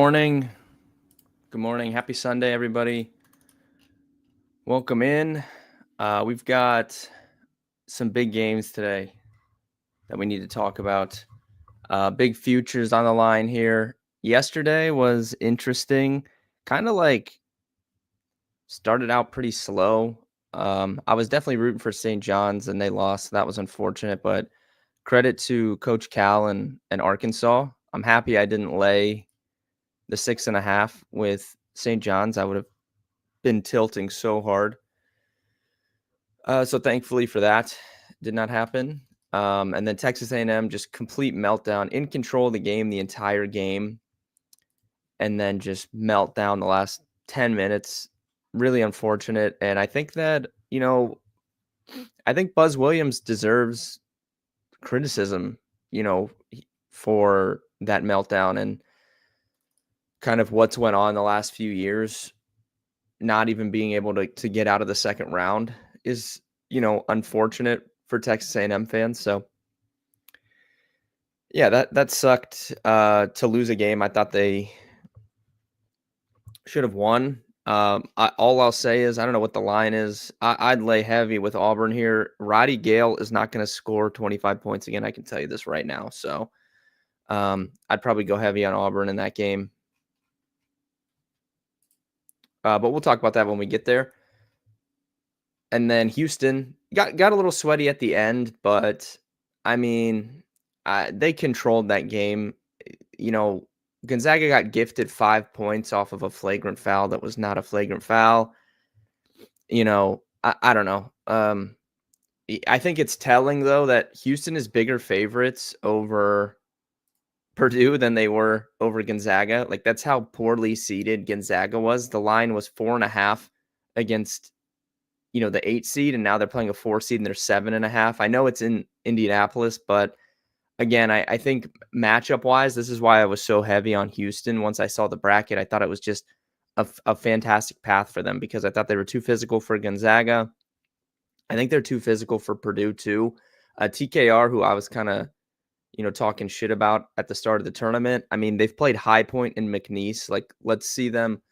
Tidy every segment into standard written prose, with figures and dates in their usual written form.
morning. Good morning. Happy Sunday, everybody. Welcome in. We've got some big games today that we need to talk about. Big futures on the line here. Yesterday was interesting. Kind of like started out pretty slow. I was definitely rooting for St. John's and they lost. That was unfortunate, but credit to Coach Cal and Arkansas. I'm happy I didn't lay the 6.5 with St. John's. I would have been tilting so hard. So thankfully for that, did not happen. And then Texas A&M just complete meltdown, in control of the game the entire game, and then just meltdown the last 10 minutes. Really unfortunate. And I think that, I think Buzz Williams deserves criticism, for that meltdown and kind of what's went on the last few years. Not even being able to get out of the second round is, unfortunate for Texas A&M fans. So yeah, that sucked to lose a game. I thought they should have won. All I'll say is I don't know what the line is. I'd lay heavy with Auburn here. Roddy Gale is not going to score 25 points again. I can tell you this right now. So I'd probably go heavy on Auburn in that game. But we'll talk about that when we get there. And then Houston got a little sweaty at the end, but I mean, they controlled that game. Gonzaga got gifted 5 points off of a flagrant foul that was not a flagrant foul. I don't know. I think it's telling, though, that Houston is bigger favorites over Purdue than they were over Gonzaga. Like, that's how poorly seeded Gonzaga was. The line was 4.5 against the 8 seed, and now they're playing a 4 seed and they're 7.5. I know it's in Indianapolis, but again, I think matchup wise, this is why I was so heavy on Houston. Once I saw the bracket, I thought it was just a fantastic path for them because I thought they were too physical for Gonzaga. I think they're too physical for Purdue too. TKR, who I was kind of, talking shit about at the start of the tournament. I mean, they've played High Point and McNeese. Like, let's see them,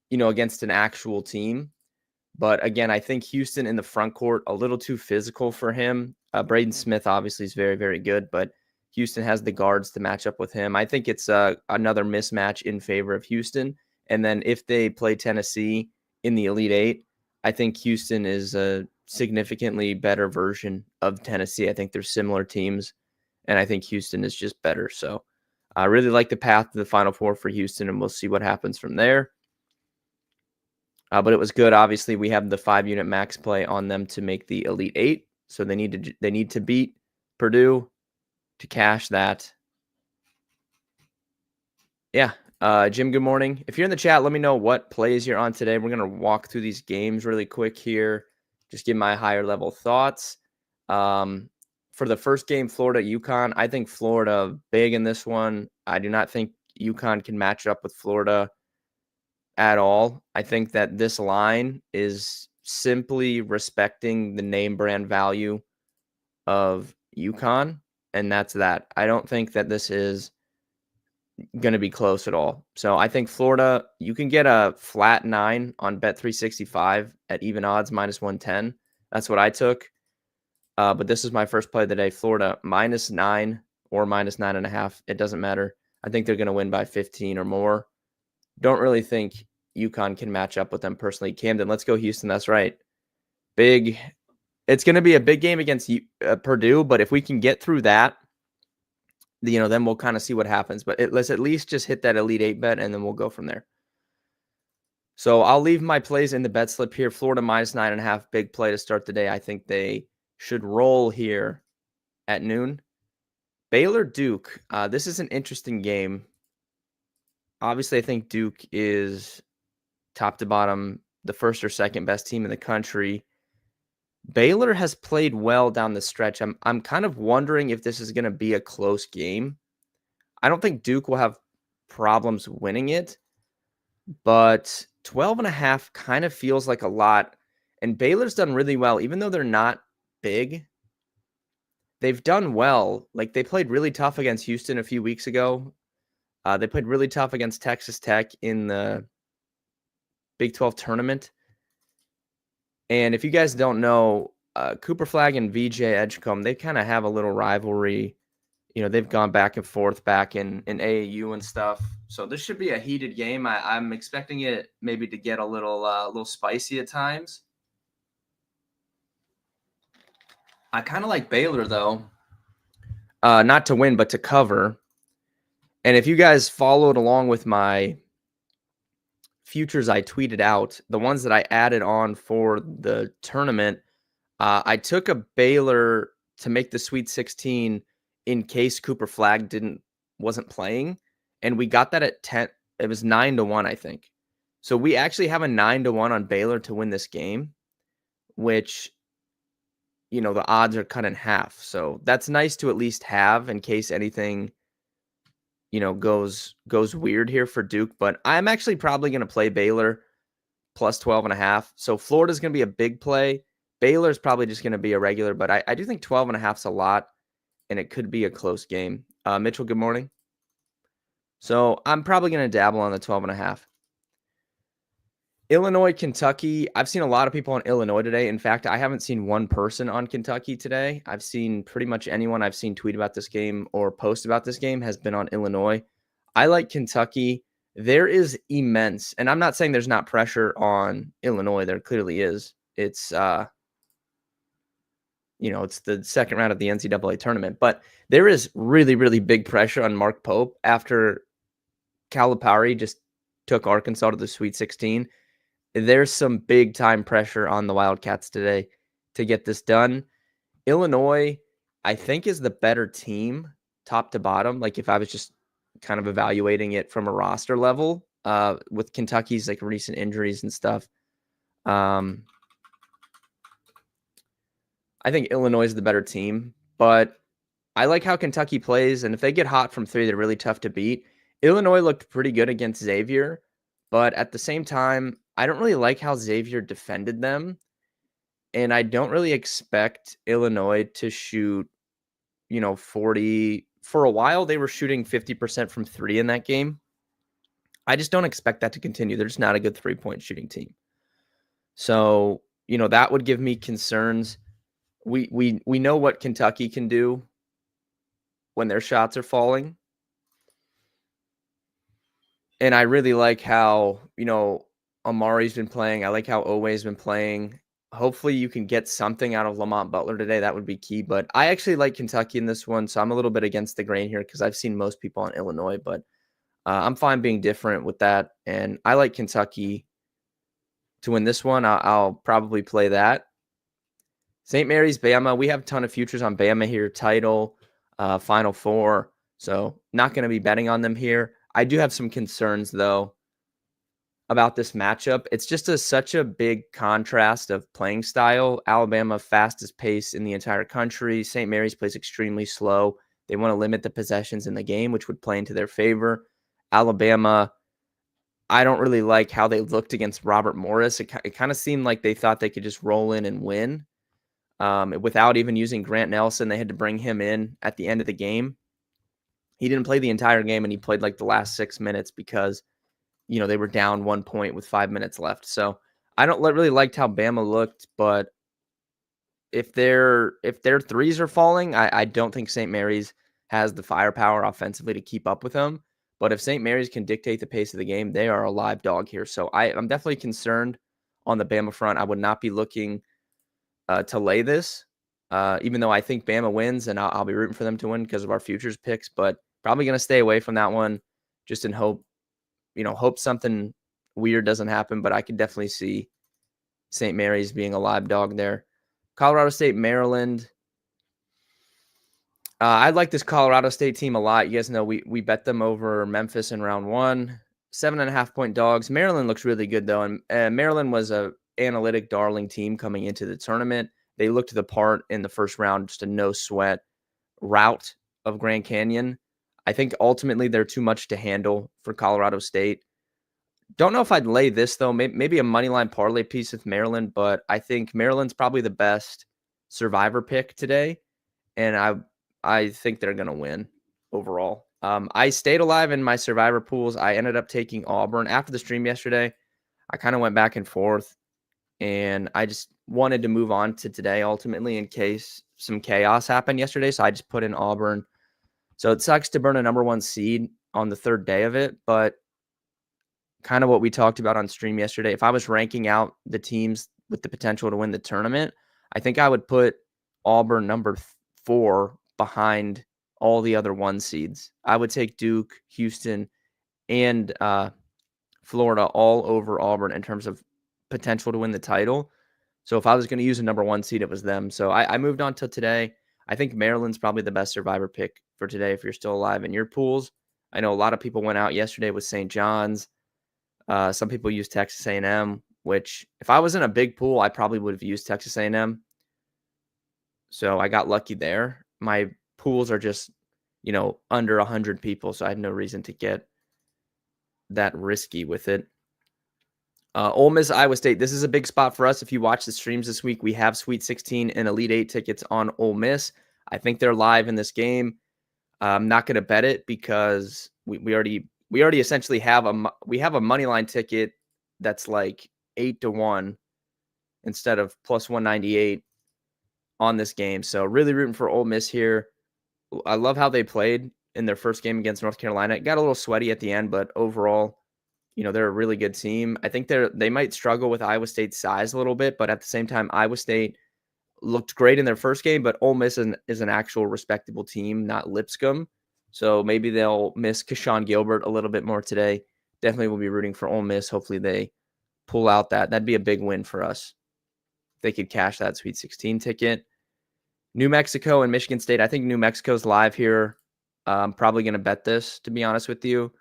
against an actual team. But again, I think Houston in the front court, a little too physical for him. Braden Smith obviously is very, very good, but Houston has the guards to match up with him. I think it's another mismatch in favor of Houston. And then if they play Tennessee in the Elite Eight, I think Houston is a significantly better version of Tennessee. I think they're similar teams, and I think Houston is just better. So I really like the path to the Final Four for Houston, and we'll see what happens from there. But it was good. Obviously, we have the 5-unit max play on them to make the Elite Eight. So they need to beat Purdue to cash that. Yeah. Jim, good morning. If you're in the chat, let me know what plays you're on today. We're going to walk through these games really quick here. Just give my higher level thoughts. For the first game, Florida, UConn, I think Florida big in this one. I do not think UConn can match up with Florida at all. I think that this line is simply respecting the name brand value of UConn, and that's that. I don't think that this is going to be close at all. So I think Florida, you can get a flat 9 on Bet365 at even odds -110. That's what I took. But this is my first play of the day. Florida -9 or -9.5. It doesn't matter. I think they're going to win by 15 or more. Don't really think UConn can match up with them personally. Camden, let's go Houston. That's right. Big. It's going to be a big game against Purdue, but if we can get through that, then we'll kind of see what happens. But let's at least just hit that Elite Eight bet, and then we'll go from there. So I'll leave my plays in the bet slip here. Florida -9.5, big play to start the day. I think they should roll here at noon. Baylor Duke. This is an interesting game. Obviously, I think Duke is top to bottom the first or second best team in the country. Baylor has played well down the stretch. I'm kind of wondering if this is going to be a close game. I don't think Duke will have problems winning it, but 12.5 kind of feels like a lot. And Baylor's done really well, even though they're not big. They've done well. Like, they played really tough against Houston a few weeks ago. They played really tough against Texas Tech in the Big 12 tournament. And if you guys don't know, Cooper Flag and VJ Edgecombe, they kind of have a little rivalry. They've gone back and forth back in AAU and stuff. So this should be a heated game. I'm expecting it maybe to get a little spicy at times. I kind of like Baylor, though. Not to win, but to cover. And if you guys followed along with my futures I tweeted out, the ones that I added on for the tournament, I took a Baylor to make the Sweet 16 in case Cooper Flag wasn't playing, and we got that at 10. It was 9-1, I think. So we actually have a 9-1 on Baylor to win this game, which the odds are cut in half. So that's nice to at least have in case anything goes weird here for Duke. But I'm actually probably going to play Baylor plus 12.5. So Florida's going to be a big play. Baylor's probably just going to be a regular, but I do think 12.5 is a lot, and it could be a close game. Mitchell, good morning. So I'm probably going to dabble on the 12.5. Illinois, Kentucky. I've seen a lot of people on Illinois today. In fact, I haven't seen one person on Kentucky today. I've seen pretty much anyone I've seen tweet about this game or post about this game has been on Illinois. I like Kentucky. There is immense, and I'm not saying there's not pressure on Illinois. There clearly is. It's it's the second round of the NCAA tournament, but there is really, really big pressure on Mark Pope after Calipari just took Arkansas to the Sweet 16. There's some big time pressure on the Wildcats today to get this done. Illinois, I think, is the better team top to bottom. Like if I was just kind of evaluating it from a roster level, with Kentucky's like recent injuries and stuff. I think Illinois is the better team, but I like how Kentucky plays. And if they get hot from three, they're really tough to beat. Illinois looked pretty good against Xavier, but at the same time, I don't really like how Xavier defended them. And I don't really expect Illinois to shoot, 40. For a while, they were shooting 50% from three in that game. I just don't expect that to continue. They're just not a good 3-point shooting team. So, that would give me concerns. We know what Kentucky can do when their shots are falling. And I really like how, Amari's been playing. I like how Oweh's been playing. Hopefully you can get something out of Lamont Butler today. That would be key. But I actually like Kentucky in this one, so I'm a little bit against the grain here because I've seen most people on Illinois. But I'm fine being different with that. And I like Kentucky to win this one. I'll probably play that. St. Mary's, Bama. We have a ton of futures on Bama here. Title, Final Four. So not going to be betting on them here. I do have some concerns, though, about this matchup. It's just such a big contrast of playing style. Alabama, fastest pace in the entire country. St. Mary's plays extremely slow. They want to limit the possessions in the game, which would play into their favor. Alabama, I don't really like how they looked against Robert Morris. It kind of seemed like they thought they could just roll in and win. Without even using Grant Nelson, they had to bring him in at the end of the game. He didn't play the entire game, and he played like the last 6 minutes because they were down 1 point with 5 minutes left. So I don't really liked how Bama looked, but if their threes are falling, I don't think St. Mary's has the firepower offensively to keep up with them. But if St. Mary's can dictate the pace of the game, they are a live dog here. So I'm definitely concerned on the Bama front. I would not be looking to lay this, even though I think Bama wins, and I'll be rooting for them to win because of our futures picks, but probably going to stay away from that one just in hope something weird doesn't happen, but I could definitely see St. Mary's being a live dog there. Colorado State, Maryland. I like this Colorado State team a lot. You guys know we bet them over Memphis in round 1. 7.5-point dogs. Maryland looks really good, though, and Maryland was a analytic darling team coming into the tournament. They looked the part in the first round, just a no-sweat rout of Grand Canyon. I think ultimately they're too much to handle for Colorado State. Don't know if I'd lay this, though. Maybe a moneyline parlay piece with Maryland, but I think Maryland's probably the best survivor pick today, and I think they're going to win overall. I stayed alive in my survivor pools. I ended up taking Auburn after the stream yesterday. I kind of went back and forth, and I just wanted to move on to today ultimately in case some chaos happened yesterday. So I just put in Auburn. So it sucks to burn a number one seed on the third day of it, but kind of what we talked about on stream yesterday. If I was ranking out the teams with the potential to win the tournament, I think I would put Auburn number 4 behind all the other one seeds. I would take Duke, Houston, and Florida all over Auburn in terms of potential to win the title. So if I was going to use a number one seed, it was them. So I moved on to today. I think Maryland's probably the best survivor pick for today if you're still alive in your pools. I know a lot of people went out yesterday with St. John's. Some people use Texas A&M, which if I was in a big pool, I probably would have used Texas A&M. So I got lucky there. My pools are just, under 100 people, so I had no reason to get that risky with it. Ole Miss, Iowa State. This is a big spot for us. If you watch the streams this week, we have Sweet 16 and Elite 8 tickets on Ole Miss. I think they're live in this game. I'm not going to bet it because we already essentially have a money line ticket that's like 8-1 instead of plus 198 on this game. So really rooting for Ole Miss here. I love how they played in their first game against North Carolina. It got a little sweaty at the end, but overall, they're a really good team. I think they might struggle with Iowa State's size a little bit, but at the same time, Iowa State looked great in their first game, but Ole Miss is an actual respectable team, not Lipscomb. So maybe they'll miss Keshawn Gilbert a little bit more today. Definitely will be rooting for Ole Miss. Hopefully they pull out that. That'd be a big win for us. They could cash that Sweet 16 ticket. New Mexico and Michigan State. I think New Mexico's live here. I'm probably going to bet this, to be honest with you.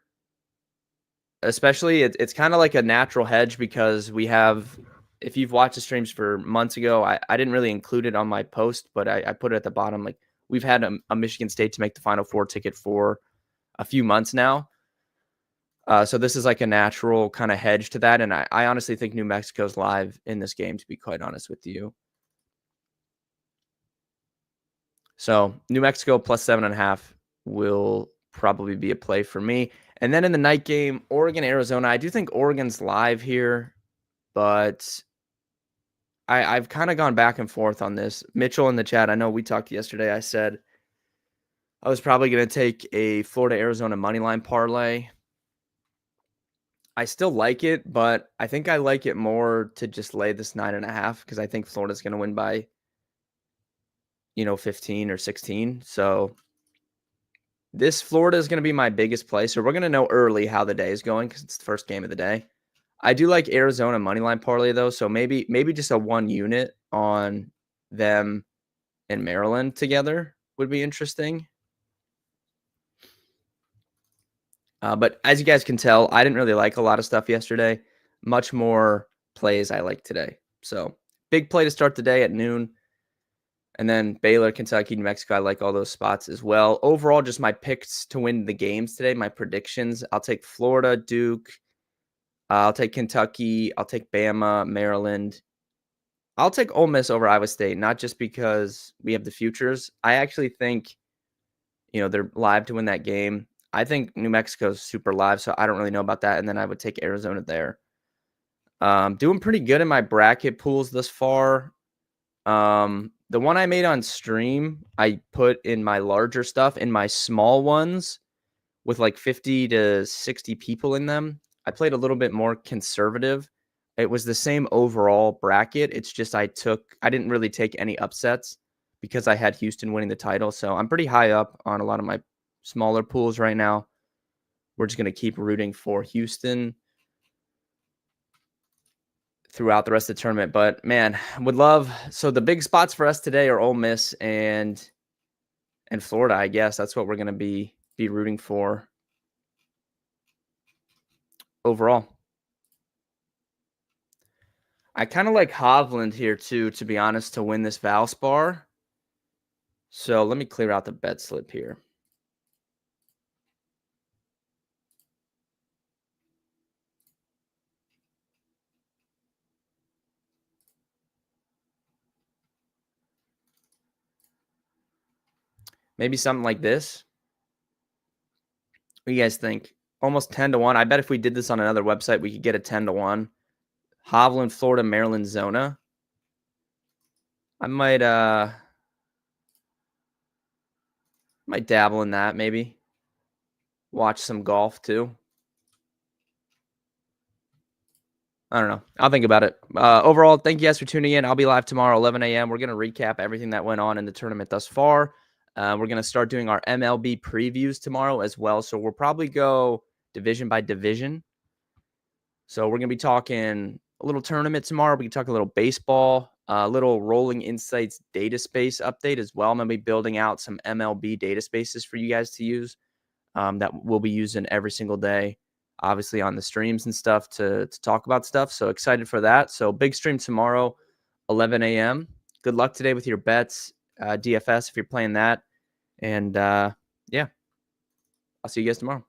Especially, it's kind of like a natural hedge because we have, if you've watched the streams for months ago, I didn't really include it on my post, but I put it at the bottom. Like, we've had a Michigan State to make the Final Four ticket for a few months now. So this is like a natural kind of hedge to that. And I honestly think New Mexico's live in this game, to be quite honest with you. So New Mexico plus 7.5 will probably be a play for me. And then in the night game, Oregon, Arizona. I do think Oregon's live here, but I've kind of gone back and forth on this. Mitchell in the chat, I know we talked yesterday. I said I was probably going to take a Florida, Arizona money line parlay. I still like it, but I think I like it more to just lay this 9.5 because I think Florida's going to win by, 15 or 16. So this Florida is going to be my biggest play. So we're going to know early how the day is going because it's the first game of the day. I do like Arizona moneyline parlay though. So maybe just a 1 unit on them and Maryland together would be interesting. But as you guys can tell, I didn't really like a lot of stuff yesterday. Much more plays I like today. So big play to start the day at noon. And then Baylor, Kentucky, New Mexico. I like all those spots as well. Overall, just my picks to win the games today, my predictions. I'll take Florida, Duke. I'll take Kentucky. I'll take Bama, Maryland. I'll take Ole Miss over Iowa State, not just because we have the futures. I actually think, they're live to win that game. I think New Mexico's super live, so I don't really know about that. And then I would take Arizona there. Doing pretty good in my bracket pools thus far. The one I made on stream, I put in my larger stuff. In my small ones with like 50 to 60 people in them, I played a little bit more conservative. It was the same overall bracket. It's just I didn't really take any upsets because I had Houston winning the title. So I'm pretty high up on a lot of my smaller pools right now. We're just going to keep rooting for Houston throughout the rest of the tournament. But man, would love. So the big spots for us today are Ole Miss and Florida. I guess that's what we're going to be rooting for overall. I kind of like Hovland here too, to be honest, to win this Valspar. So let me clear out the bet slip here. Maybe something like this. What do you guys think? Almost 10-1. I bet if we did this on another website, we could get a 10-1. Hovland, Florida, Maryland, Zona. I might dabble in that maybe. Watch some golf too. I don't know. I'll think about it. Overall, thank you guys for tuning in. I'll be live tomorrow, 11 a.m. We're going to recap everything that went on in the tournament thus far. We're going to start doing our MLB previews tomorrow as well. So we'll probably go division by division. So we're going to be talking a little tournament tomorrow. We can talk a little baseball, a little Rolling Insights data space update as well. I'm going to be building out some MLB data spaces for you guys to use that we'll be using every single day, obviously on the streams and stuff to talk about stuff. So excited for that. So big stream tomorrow, 11 a.m. Good luck today with your bets, DFS if you're playing that. And yeah, I'll see you guys tomorrow.